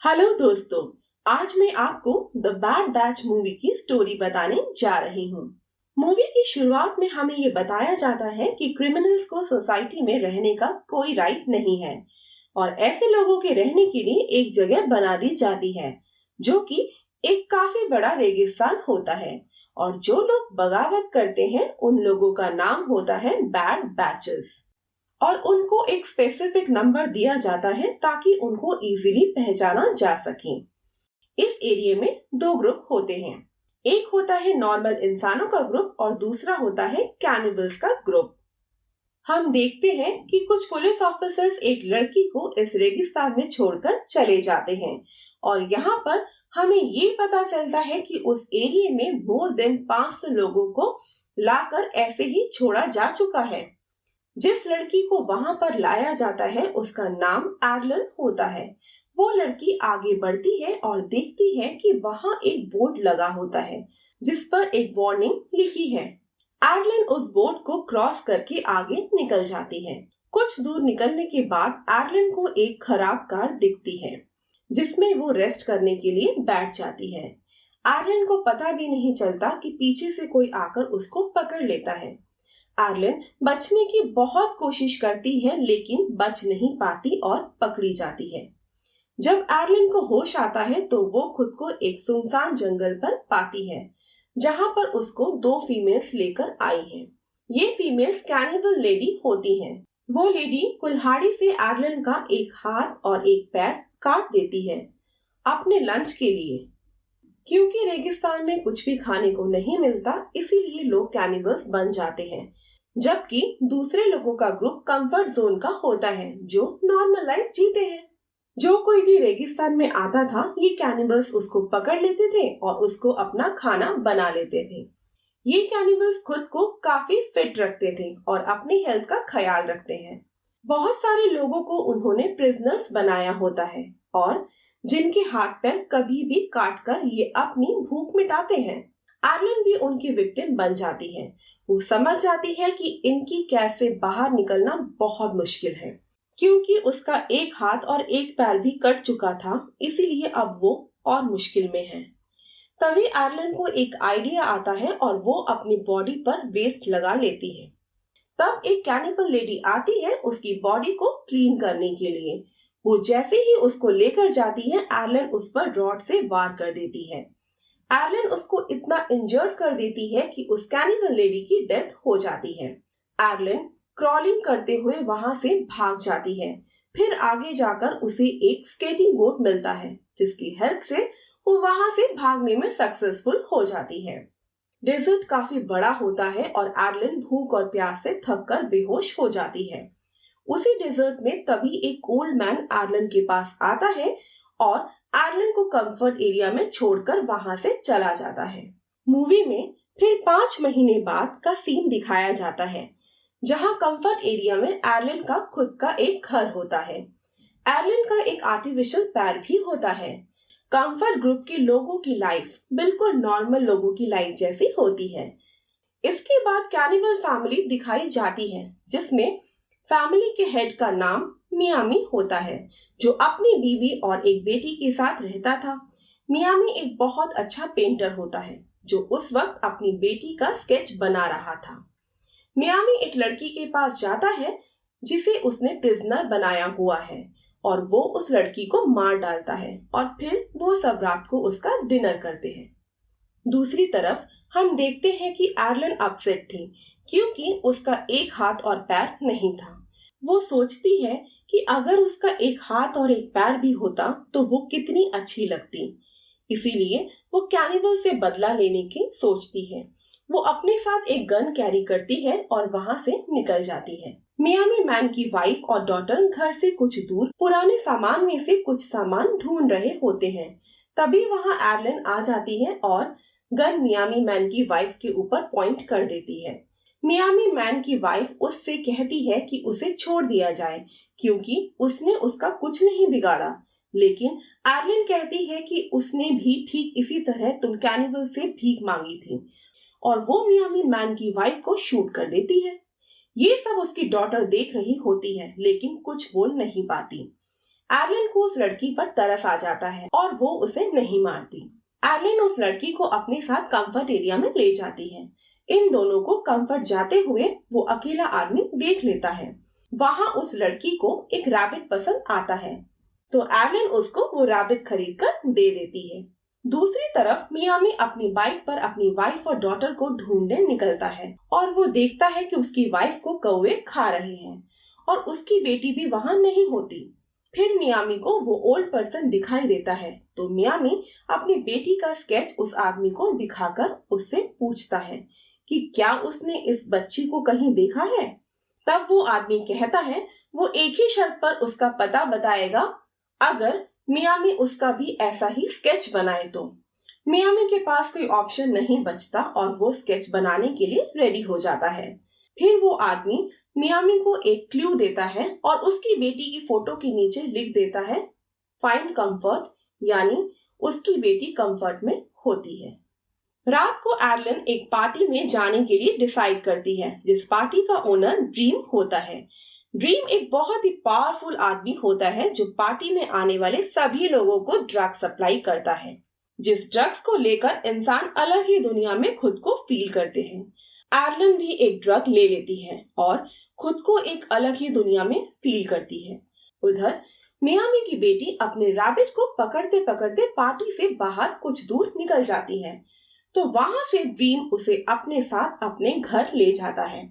Hello दोस्तों, आज मैं आपको द बैड बैच मूवी की स्टोरी बताने जा रही हूँ। मूवी की शुरुआत में हमें ये बताया जाता है कि क्रिमिनल्स को सोसाइटी में रहने का कोई राइट नहीं है और ऐसे लोगों के रहने के लिए एक जगह बना दी जाती है जो कि एक काफी बड़ा रेगिस्तान होता है और जो लोग बगावत करते हैं उन लोगों का नाम होता है बैड बैचेस और उनको एक स्पेसिफिक नंबर दिया जाता है ताकि उनको इजीली पहचाना जा सके। इस एरिया में दो ग्रुप होते हैं, एक होता है नॉर्मल इंसानों का ग्रुप और दूसरा होता है कैनिबल्स का ग्रुप। हम देखते हैं कि कुछ पुलिस ऑफिसर्स एक लड़की को इस रेगिस्तान में छोड़कर चले जाते हैं और यहाँ पर हमें ये पता चलता है कि उस एरिया में मोर देन 500 लोगों को लाकर ऐसे ही छोड़ा जा चुका है। जिस लड़की को वहां पर लाया जाता है उसका नाम एडलन होता है। वो लड़की आगे बढ़ती है और देखती है कि वहां एक बोर्ड लगा होता है जिस पर एक वार्निंग लिखी है। एडलन उस बोर्ड को क्रॉस करके आगे निकल जाती है। कुछ दूर निकलने के बाद एडलन को एक खराब कार दिखती है जिसमें वो रेस्ट करने के लिए बैठ जाती है। एडलन को पता भी नहीं चलता कि पीछे से कोई आकर उसको पकड़ लेता है। एडलन बचने की बहुत कोशिश करती है लेकिन बच नहीं पाती और पकड़ी जाती है। जब एडलन को होश आता है तो वो खुद को एक सुनसान जंगल पर पाती है जहां पर उसको दो फीमेल्स लेकर आई हैं। ये फीमेल्स कैनिबल लेडी होती हैं। वो लेडी कुल्हाड़ी से एडलन का एक हाथ और एक पैर काट देती है अपने लंच के लिए। क्योंकि रेगिस्तान में कुछ भी खाने को नहीं मिलता इसीलिए लोग कैनिबल्स बन जाते हैं, जबकि दूसरे लोगों का ग्रुप कंफर्ट जोन का होता है जो नॉर्मल लाइफ जीते हैं। जो कोई भी रेगिस्तान में आता था ये कैनिबल्स उसको पकड़ लेते थे और उसको अपना खाना बना लेते थे। ये कैनिबल्स खुद को काफी फिट रखते थे और अपनी हेल्थ का ख्याल रखते हैं। बहुत सारे लोगों को उन्होंने प्रिजनर्स बनाया होता है और जिनके हाथ पैर कभी भी काट कर ये अपनी भूख मिटाते हैं। एडलन भी उनकी विक्टिम बन जाती है। वो समझ जाती है कि इनकी कैद से बाहर निकलना बहुत मुश्किल है क्योंकि उसका एक हाथ और एक पैर भी कट चुका था, इसीलिए अब वो और मुश्किल में है। तभी एडलन को एक आइडिया आता है और वो अपनी बॉडी पर वेस्ट लगा लेती है। तब एक कैनिबल लेडी आती है उसकी बॉडी को क्लीन करने के लिए। वो जैसे ही उसको लेकर जाती है एडलन उस पर रॉड से वार कर देती है। एडलन उसको इतना इंजर्ड कर देती है कि उस कैनिबल लेडी की डेथ हो जाती है। एडलन क्रॉलिंग करते हुए वहां से भाग जाती है। फिर आगे जाकर उसे एक स्केटिंग बोर्ड मिलता है जिसकी हेल्प से वो वहां से भागने में सक्सेसफुल हो जाती है। डेजर्ट काफी बड़ा होता है और एडलन भूख और प्यास से थककर बेहोश हो जाती है। उसी डेजर्ट में तभी एक ओल्ड मैन एडलन के पास आता है और एडलन को कंफर्ट एरिया में छोड़कर वहां से चला जाता है। मूवी में फिर 5 महीने बाद का सीन दिखाया जाता है जहां कंफर्ट एरिया में एडलन का खुद का एक घर होता है। एडलन का एक आर्टिफिशियल पैर भी होता है। कंफर्ट ग्रुप के लोगों की लाइफ बिल्कुल नॉर्मल लोगों की लाइफ जैसी होती है। इसके बाद कैनिबल फैमिली दिखाई जाती है जिसमें फैमिली के हेड का नाम मियामी होता है जो अपनी बीवी और एक बेटी के साथ रहता था। मियामी एक बहुत अच्छा पेंटर होता है जो उस वक्त अपनी बेटी का स्केच बना रहा था। मियामी एक लड़की के पास जाता है जिसे उसने प्रिजनर बनाया हुआ है और वो उस लड़की को मार डालता है और फिर वो सब रात को उसका डिनर करते हैं। दूसरी तरफ हम देखते हैं कि एडलन अपसेट थी क्योंकि उसका एक हाथ और पैर नहीं था। वो सोचती है कि अगर उसका एक हाथ और एक पैर भी होता तो वो कितनी अच्छी लगती। इसीलिए वो कैनिबल से बदला लेने की सोचती है। वो अपने साथ एक गन कैरी करती है और वहां से निकल जाती है। मियामी मैन की वाइफ और डॉटर घर से कुछ दूर पुराने सामान में से कुछ सामान ढूंढ रहे होते हैं। तभी वहां एडलन आ जाती है और गन मियामी मैन की वाइफ के ऊपर पॉइंट कर देती है। मियामी मैन की वाइफ उससे कहती है कि उसे छोड़ दिया जाए क्योंकि उसने उसका कुछ नहीं बिगाड़ा, लेकिन एडलन कहती है कि उसने भी ठीक इसी तरह तुम कैनिबल से भीख मांगी थी और वो मियामी मैन की वाइफ को शूट कर देती है। ये सब उसकी डॉटर देख रही होती है लेकिन कुछ बोल नहीं पाती। एरलिन को उस लड़की पर तरस आ जाता है और वो उसे नहीं मारती। एरलिन उस लड़की को अपने साथ कंफर्ट एरिया में ले जाती है। इन दोनों को कंफर्ट जाते हुए वो अकेला आदमी देख लेता है। वहां उस लड़की को एक रैबिट पसंद आता है, तो एरलिन उसको वो रैबिट खरीद कर दे देती है। दूसरी तरफ मियामी अपनी बाइक पर अपनी वाइफ और डॉटर को ढूंढने निकलता है और वो देखता है कि उसकी वाइफ को कौवे खा रहे हैं और उसकी बेटी भी वहां नहीं होती। फिर मियामी को वो ओल्ड पर्सन दिखाई देता है, तो मियामी अपनी बेटी का स्केच उस आदमी को दिखाकर उससे पूछता है कि क्या उसने इस बच्ची को कहीं देखा है। तब वो आदमी कहता है वो एक ही शर्त पर उसका पता बताएगा, अगर मियामी उसका भी ऐसा ही स्केच बनाए तो। मियामी के पास कोई ऑप्शन नहीं बचता और वो स्केच बनाने के लिए रेडी हो जाता है। फिर वो आदमी मियामी को एक क्लू देता है और उसकी बेटी की फोटो के नीचे लिख देता है फाइंड कंफर्ट, यानी उसकी बेटी कंफर्ट में होती है। रात को एरलिन एक पार्टी में जाने के लिए डिसाइड करती है, जिस पार्टी का ओनर ड्रीम होता है। ड्रीम एक बहुत ही पावरफुल आदमी होता है जो पार्टी में आने वाले सभी लोगों को ड्रग सप्लाई करता है, जिस ड्रग्स को लेकर इंसान अलग ही दुनिया में खुद को फील करते हैं। एरलिन भी एक ड्रग ले लेती है और खुद को एक अलग ही दुनिया में फील करती है। उधर मियामी की बेटी अपने रैबिट को पकड़ते पकड़ते पार्टी से बाहर कुछ दूर निकल जाती है, तो वहां से ड्रीम उसे अपने साथ अपने घर ले जाता है।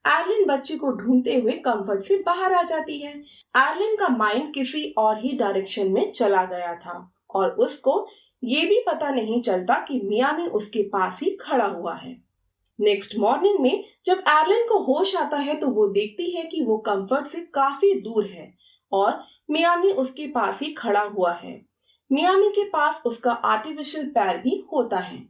एरलिन बच्चे को ढूंढते हुए कंफर्ट से बाहर आ जाती है। एरलिन का माइंड किसी और ही डायरेक्शन में चला गया था और उसको ये भी पता नहीं चलता कि मियामी उसके पास ही खड़ा हुआ है। नेक्स्ट मॉर्निंग में जब एरलिन को होश आता है तो वो देखती है कि वो कंफर्ट से काफी दूर है और मियामी उसके पास ही खड़ा हुआ है। मियामी के पास उसका आर्टिफिशियल पैर भी होता है,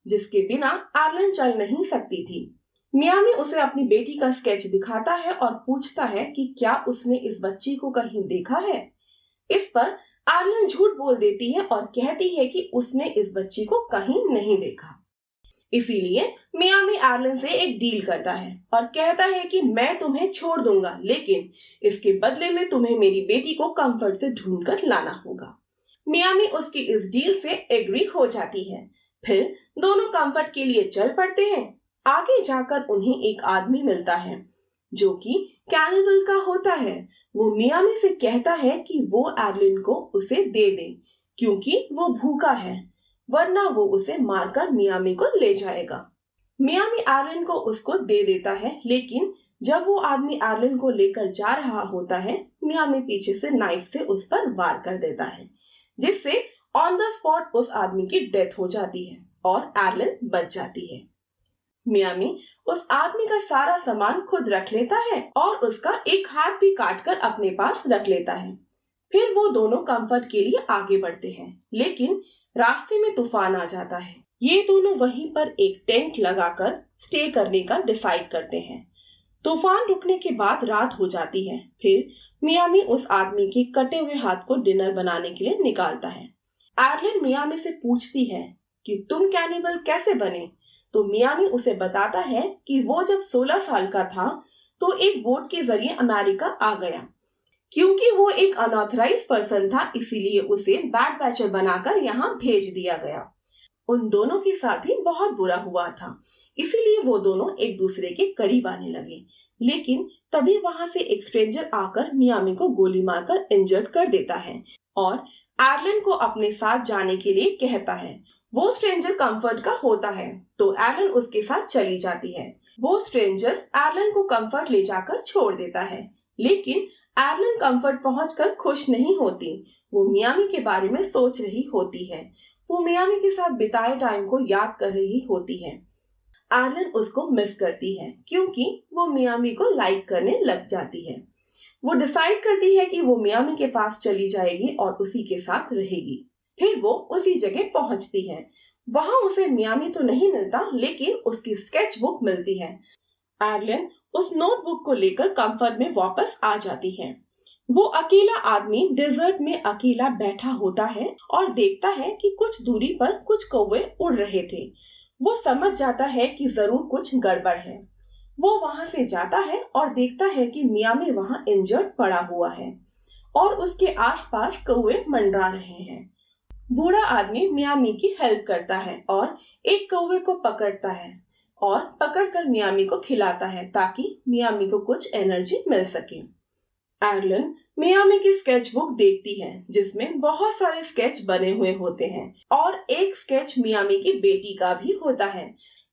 जिसके बिना एरलिन चल नहीं सकती थी। मियामी उसे अपनी बेटी का स्केच दिखाता है और पूछता है कि क्या उसने इस बच्ची को कहीं देखा है। इस पर एरलिन झूठ बोल देती है और कहती है कि उसने इस बच्ची को कहीं नहीं देखा। इसीलिए मियामी एरलिन से एक डील करता है और कहता है कि मैं तुम्हें छोड़ दूंगा, लेकिन इसके बदले में तुम्हें मेरी बेटी को कंफर्ट से ढूंढ कर लाना होगा। मियामी उसकी इस डील से एग्री हो जाती है। फिर दोनों कंफर्ट के लिए चल पड़ते हैं। आगे जाकर उन्हें एक आदमी मिलता है जो कि कैनिबल का होता है। वो मियामी से कहता है कि वो एरलिन को उसे दे दे क्योंकि वो भूखा है, वरना वो उसे मारकर मियामी को ले जाएगा। मियामी एरलिन को उसको दे देता है, लेकिन जब वो आदमी एरलिन को लेकर जा रहा होता है, मियामी पीछे से नाइफ से उस पर वार कर देता है, जिससे ऑन द स्पॉट उस आदमी की डेथ हो जाती है और एरलिन बच जाती है। मियामी उस आदमी का सारा सामान खुद रख लेता है और उसका एक हाथ भी काटकर अपने पास रख लेता है। फिर वो दोनों कंफर्ट के लिए आगे बढ़ते हैं, लेकिन रास्ते में तूफान आ जाता है। ये दोनों वहीं पर एक टेंट लगाकर स्टे करने का डिसाइड करते हैं। तूफान रुकने के बाद रात हो जाती है। फिर मियामी उस आदमी के कटे हुए हाथ को डिनर बनाने के लिए निकालता है। एरलिन मियामी से पूछती है कि तुम कैनिबल कैसे बने, तो मियामी उसे बताता है कि वो जब 16 साल का था तो एक बोट के जरिए अमेरिका आ गया। क्योंकि वो एक अनऑथराइज्ड पर्सन था, इसीलिए उसे बैड बैचर बनाकर यहाँ भेज दिया गया। उन दोनों के साथ ही बहुत बुरा हुआ था, इसीलिए वो दोनों एक दूसरे के करीब आने लगे। लेकिन तभी वहां से एक स्ट्रेंजर आकर मियामी को गोली मारकर इंजर्ड कर देता है और एरलिन को अपने साथ जाने के लिए कहता है। वो स्ट्रेंजर कंफर्ट का होता है, तो एरलिन उसके साथ चली जाती है। वो स्ट्रेंजर एरलिन को कंफर्ट ले जाकर छोड़ देता है, लेकिन एरलिन कंफर्ट पहुंचकर खुश नहीं होती। वो मियामी के बारे में सोच रही होती है। वो मियामी के साथ बिताए टाइम को याद कर रही होती है। एरलिन उसको मिस करती है क्योंकि वो मियामी को लाइक करने लग जाती है। वो डिसाइड करती है कि वो मियामी के पास चली जाएगी और उसी के साथ रहेगी। फिर वो उसी जगह पहुंचती है। वहां उसे मियामी तो नहीं मिलता, लेकिन उसकी स्केच बुक मिलती है। एरलिन उस नोटबुक को लेकर कंफर्ट में वापस आ जाती है। वो अकेला आदमी डेजर्ट में अकेला बैठा होता है और देखता है कि कुछ दूरी पर कुछ कौवे उड़ रहे थे। वो समझ जाता है कि जरूर कुछ गड़बड़ है। वो वहां से जाता है और देखता है कि मियामी वहां इंजर्ड पड़ा हुआ है और उसके आसपास कौवे मंडरा रहे हैं। बूढ़ा आदमी मियामी की हेल्प करता है और एक कौवे को पकड़ता है और पकड़कर मियामी को खिलाता है ताकि मियामी को कुछ एनर्जी मिल सके। एरलिन मियामी की स्केच बुक देखती है जिसमें बहुत सारे स्केच बने हुए होते हैं और एक स्केच मियामी की बेटी का भी होता है।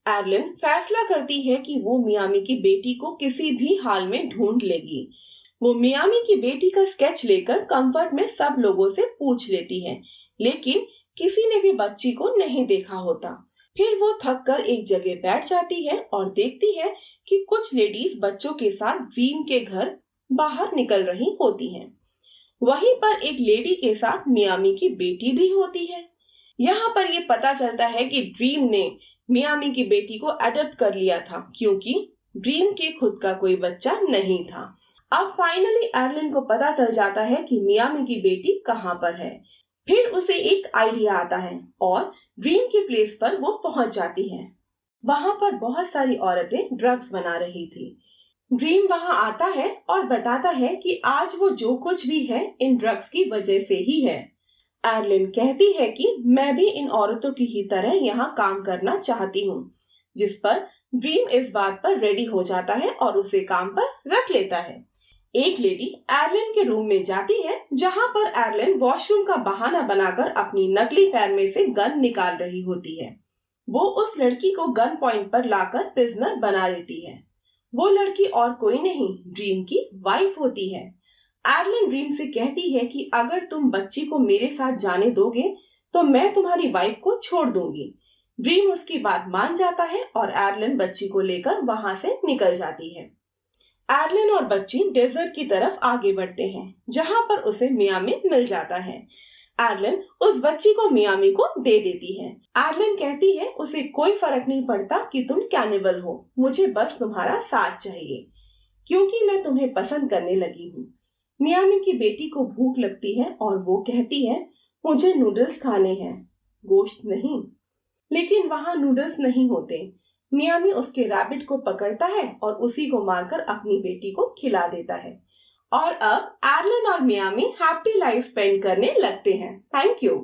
एरलिन फैसला करती है कि वो मियामी की बेटी को किसी भी हाल में ढूंढ लेगी। वो मियामी की बेटी का स्केच लेकर कंफर्ट में सब लोगों से पूछ लेती है, लेकिन किसी ने भी बच्ची को नहीं देखा होता। फिर वो थक कर एक जगह बैठ जाती है और देखती है कि कुछ लेडीज बच्चों के साथ ड्रीम के घर बाहर निकल रही होती हैं। वहीं पर एक लेडी के साथ मियामी की बेटी भी होती है। यहाँ पर ये पता चलता है कि ड्रीम ने मियामी की बेटी को अडॉप्ट कर लिया था क्योंकि ड्रीम के खुद का कोई बच्चा नहीं था। अब फाइनली एरलिन को पता चल जाता है कि मियामी की बेटी कहाँ पर है। फिर उसे एक आइडिया आता है और ड्रीम के प्लेस पर वो पहुंच जाती है। वहां पर बहुत सारी औरतें ड्रग्स बना रही थी। ड्रीम वहां आता है और बताता है कि आज वो जो कुछ भी है इन ड्रग्स की वजह से ही है। एरलिन कहती है कि मैं भी इन औरतों की ही तरह यहाँ काम करना चाहती हूँ, जिस पर ड्रीम इस बात पर रेडी हो जाता है और उसे काम पर रख लेता है। एक लेडी एरलिन के रूम में जाती है जहां पर एरलिन वॉशरूम का बहाना बनाकर अपनी नकली पैर में से गन निकाल रही होती है। वो उस लड़की को गन पॉइंट पर लाकर प्रिजनर बना देती है। वो लड़की और कोई नहीं, ड्रीम की वाइफ होती है। एरलिन ड्रीम से कहती है कि अगर तुम बच्ची को मेरे साथ जाने दोगे तो मैं तुम्हारी वाइफ को छोड़ दूंगी। ड्रीम उसकी बात मान जाता है और एरलिन बच्ची को लेकर वहां से निकल जाती है। एरलिन और बच्ची डेजर्ट की तरफ आगे बढ़ते हैं जहां पर उसे मियामी मिल जाता है। एरलिन उस बच्ची को मियामी को दे देती है। एरलिन कहती है उसे कोई फर्क नहीं पड़ता कि तुम कैनिबल हो, मुझे बस तुम्हारा साथ चाहिए क्योंकि मैं तुम्हें पसंद करने लगी हूँ। मियामी की बेटी को भूख लगती है और वो कहती है मुझे नूडल्स खाने हैं, गोश्त नहीं। लेकिन वहां नूडल्स नहीं होते। मियामी उसके रैबिट को पकड़ता है और उसी को मारकर अपनी बेटी को खिला देता है। और अब एरलिन और मियामी हैप्पी लाइफ स्पेंड करने लगते हैं। Thank you.